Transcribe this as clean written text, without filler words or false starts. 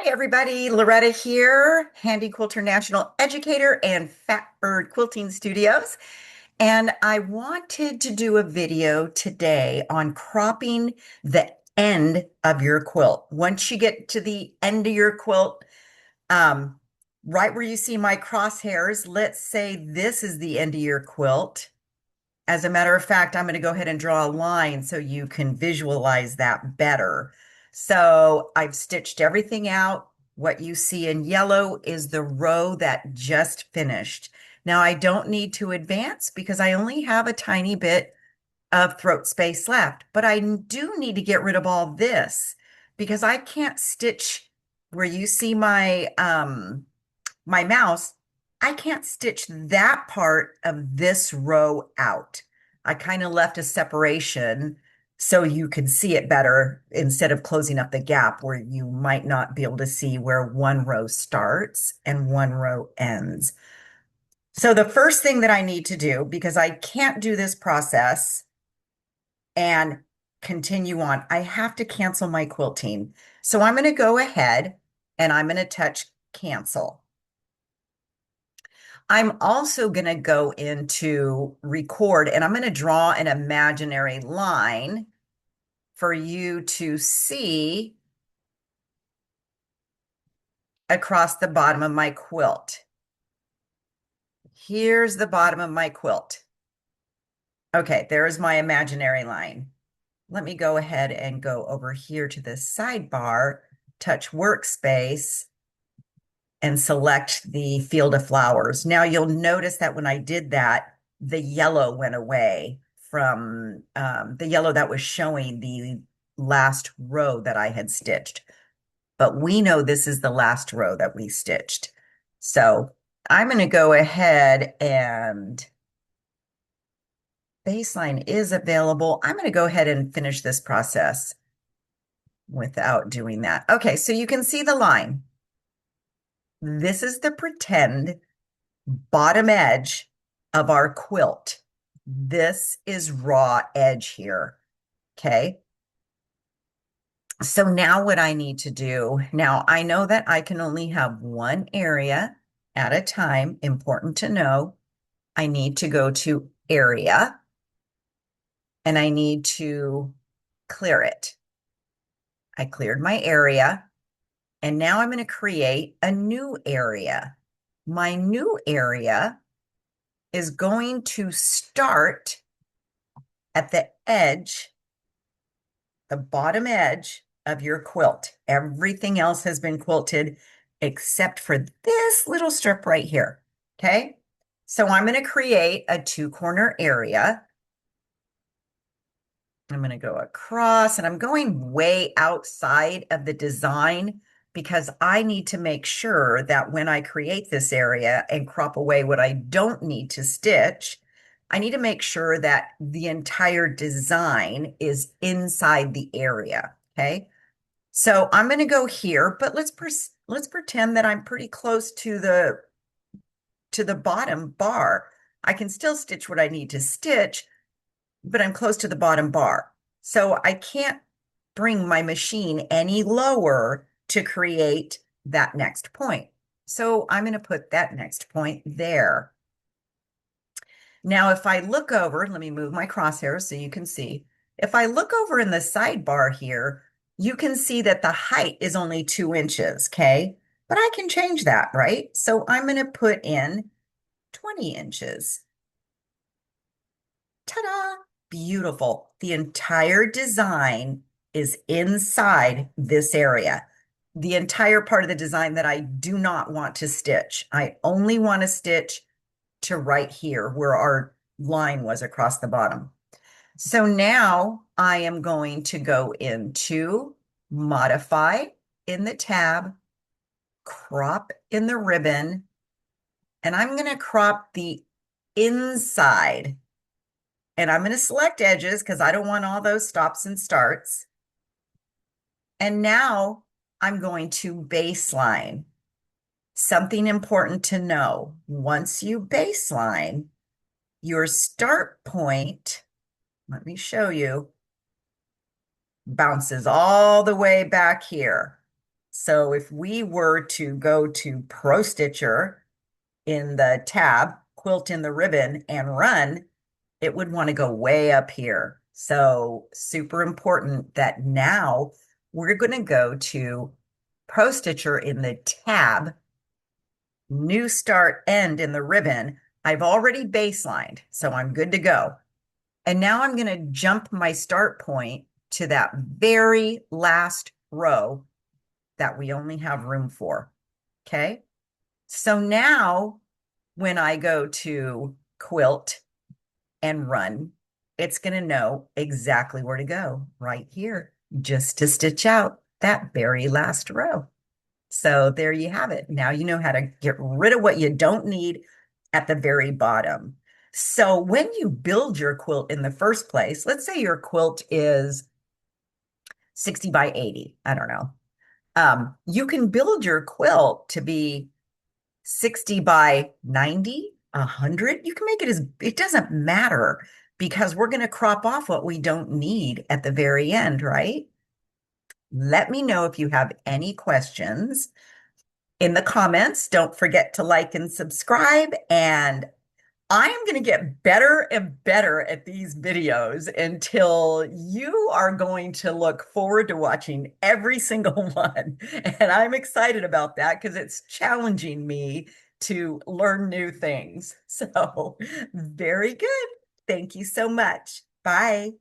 Hi, everybody. Loretta here, Handy Quilter National Educator and Fat Bird Quilting Studios. And I wanted to do a video today on cropping the end of your quilt. Once you get to the end of your quilt, um, right where you see my crosshairs, let's say this is the end of your quilt. As a matter of fact, I'm going to go ahead and draw a line so you can visualize that better. So I've stitched everything out. What you see in yellow is the row that just finished. Now I don't need to advance because I only have a tiny bit of throat space left, but I do need to get rid of all this because I can't stitch where you see my mouse, I can't stitch that part of this row out. I kind of left a separation so you can see it better instead of closing up the gap where you might not be able to see where one row starts and one row ends. So the first thing that I need to do, because I can't do this process and continue on, I have to cancel my quilting. So I'm going to go ahead and I'm going to touch cancel. I'm also going to go into record and I'm going to draw an imaginary line for you to see across the bottom of my quilt. Here's the bottom of my quilt. Okay, there's my imaginary line. Let me go ahead and go over here to the sidebar, touch workspace, and select the field of flowers. Now you'll notice that when I did that, the yellow went away from the yellow that was showing the last row that I had stitched. But we know this is the last row that we stitched. So I'm going to go ahead and baseline is available. I'm going to go ahead and finish this process without doing that. Okay, so you can see the line. This is the pretend bottom edge of our quilt. This is raw edge here. Okay. So now what I need to do, now I know that I can only have one area at a time. Important to know. I need to go to area and I need to clear it. I cleared my area and now I'm going to create a new area. My new area is going to start at the edge, the bottom edge of your quilt. Everything else has been quilted except for this little strip right here. Okay. So I'm going to create a two-corner area. I'm going to go across and I'm going way outside of the design because I need to make sure that when I create this area and crop away what I don't need to stitch, I need to make sure that the entire design is inside the area. Okay. So I'm going to go here, but let's pretend that I'm pretty close to the bottom bar. I can still stitch what I need to stitch, but I'm close to the bottom bar. So I can't bring my machine any lower to create that next point. So I'm going to put that next point there. Now, if I look over, let me move my crosshairs so you can see. If I look over in the sidebar here, you can see that the height is only 2 inches, okay? But I can change that, right? So I'm going to put in 20 inches. Ta-da! Beautiful. The entire design is inside this area. The entire part of the design that I do not want to stitch. I only want to stitch to right here where our line was across the bottom. So now I am going to go into modify in the tab, crop in the ribbon, and I'm going to crop the inside. And I'm going to select edges because I don't want all those stops and starts. And now I'm going to baseline. Something important to know. Once you baseline, your start point, let me show you, bounces all the way back here. So if we were to go to Pro Stitcher in the tab, quilt in the ribbon, and run, it would want to go way up here. So super important that now we're going to go to Pro Stitcher in the tab, new start end in the ribbon. I've already baselined, so I'm good to go. And now I'm going to jump my start point to that very last row that we only have room for. Okay. So now when I go to quilt and run, it's going to know exactly where to go right here, just to stitch out that very last row. So there you have it. Now you know how to get rid of what you don't need at the very bottom. So when you build your quilt in the first place, let's say your quilt is 60 by 80. I don't know. You can build your quilt to be 60 by 90, 100. You can make it as, it doesn't matter because we're going to crop off what we don't need at the very end, right? Let me know if you have any questions in the comments. Don't forget to like and subscribe. And I am going to get better and better at these videos until you are going to look forward to watching every single one. And I'm excited about that because it's challenging me to learn new things. So, very good. Thank you so much. Bye.